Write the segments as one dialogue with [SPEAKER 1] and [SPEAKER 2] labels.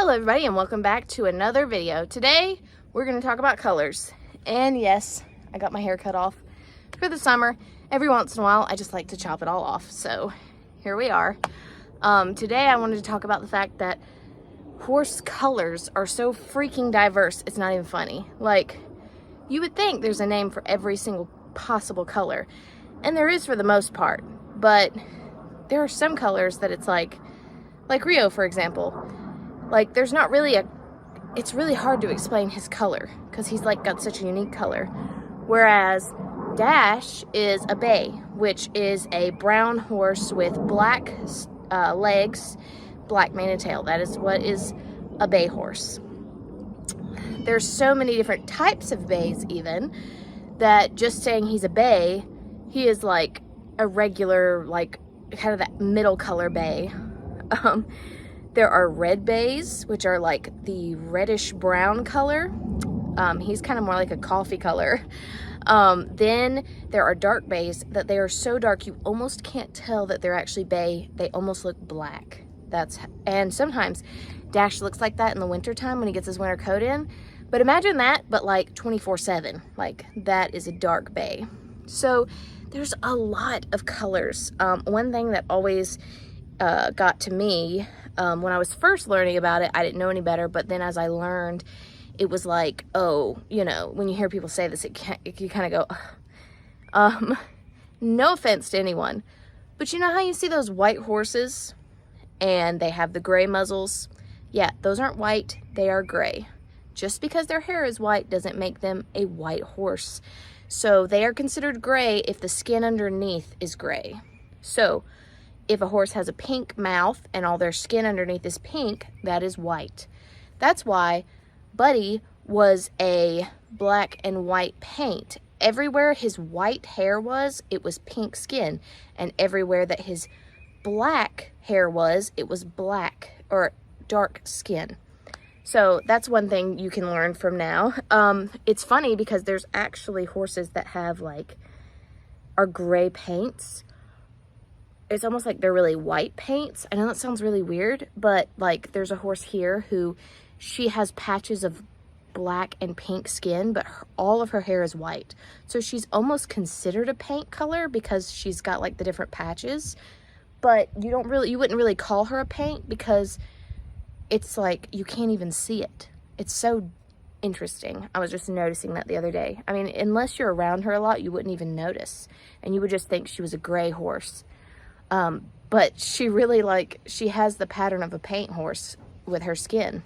[SPEAKER 1] Hello everybody and welcome back to another video. Today we're going to talk about colors. And yes, I got my hair cut off for the summer. Every once in a while I just like to chop it all off. So here we are. Today I wanted to talk about the fact that horse colors are so freaking diverse. It's not even funny. Like, you would think there's a name for every single possible color. And there is for the most part. But there are some colors that it's like Rio, for example. Like, there's not really it's really hard to explain his color because he's like got such a unique color. Whereas Dash is a bay, which is a brown horse with black legs, black mane and tail. That is what is a bay horse. There's so many different types of bays even that just saying he's a bay, he is like a regular, like kind of that middle color bay. There are red bays, which are like the reddish brown color. He's kind of more like a coffee color. Then there are dark bays that they are so dark you almost can't tell that they're actually bay. They almost look black. And sometimes Dash looks like that in the wintertime when he gets his winter coat in. But imagine that, but like 24/7. Like, that is a dark bay. So there's a lot of colors. One thing that always got to me when I was first learning about it, I didn't know any better, but then as I learned, it was like, oh, you know, when you hear people say this, you kind of go, no offense to anyone, but you know how you see those white horses and they have the gray muzzles? Yeah, those aren't white, they are gray. Just because their hair is white doesn't make them a white horse. So they are considered gray if the skin underneath is gray. So if a horse has a pink mouth and all their skin underneath is pink, that is white. That's why Buddy was a black and white paint. Everywhere his white hair was, it was pink skin. And everywhere that his black hair was, it was black or dark skin. So that's one thing you can learn from now. It's funny because there's actually horses that have are gray paints. It's almost like they're really white paints. I know that sounds really weird, but like there's a horse here who she has patches of black and pink skin, but all of her hair is white. So she's almost considered a paint color because she's got like the different patches, but you wouldn't really call her a paint because it's like you can't even see it. It's so interesting. I was just noticing that the other day. I mean, unless you're around her a lot, you wouldn't even notice, and you would just think she was a gray horse. But she really she has the pattern of a paint horse with her skin.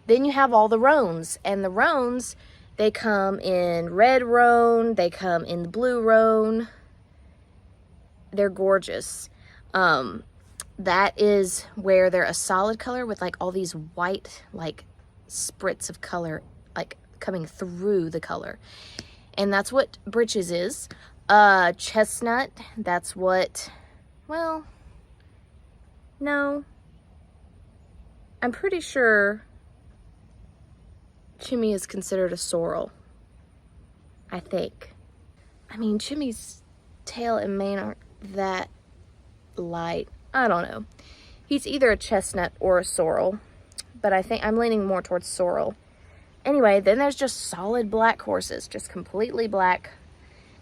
[SPEAKER 1] Then you have all the roans, and the roans, they come in red roan, they come in the blue roan. They're gorgeous. That is where they're a solid color with all these white, spritz of color, coming through the color. And that's what Britches is. Chestnut, that's what, well, no, I'm pretty sure Chimmy is considered a sorrel, I think. I mean, Chimmy's tail and mane aren't that light. I don't know. He's either a chestnut or a sorrel, but I think I'm leaning more towards sorrel. Anyway, then there's just solid black horses, just completely black.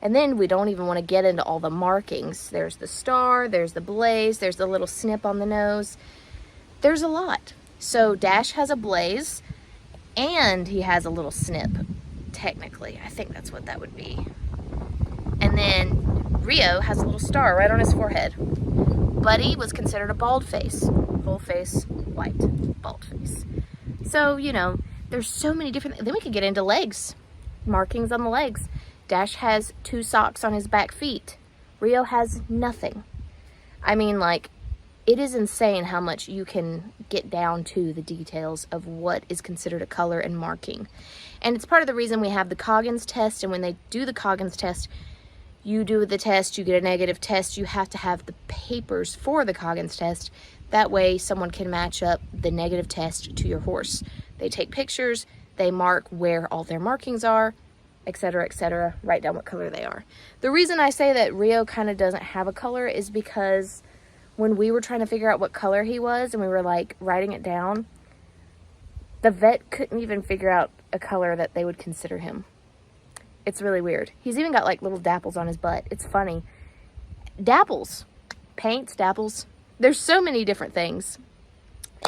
[SPEAKER 1] And then we don't even want to get into all the markings. There's the star, there's the blaze, there's the little snip on the nose. There's a lot. So Dash has a blaze, and he has a little snip, technically. I think that's what that would be. And then Rio has a little star right on his forehead. Buddy was considered a bald face. Full face, white, bald face. So, you know, there's so many different... Then we could get into legs. Markings on the legs. Dash has 2 socks on his back feet. Rio has nothing. I mean, it is insane how much you can get down to the details of what is considered a color and marking. And it's part of the reason we have the Coggins test, and when they do the Coggins test, you do the test, you get a negative test, you have to have the papers for the Coggins test. That way someone can match up the negative test to your horse. They take pictures, they mark where all their markings are, etc., write down what color they are. The reason I say that Rio kind of doesn't have a color is because when we were trying to figure out what color he was and we were writing it down, The vet couldn't even figure out a color that they would consider him. It's really weird. He's even got like little dapples on his butt. It's funny. Dapples. Paints, dapples. There's so many different things.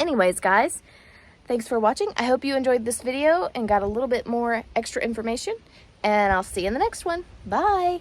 [SPEAKER 1] Anyways, guys, thanks for watching. I hope you enjoyed this video and got a little bit more extra information. And I'll see you in the next one. Bye.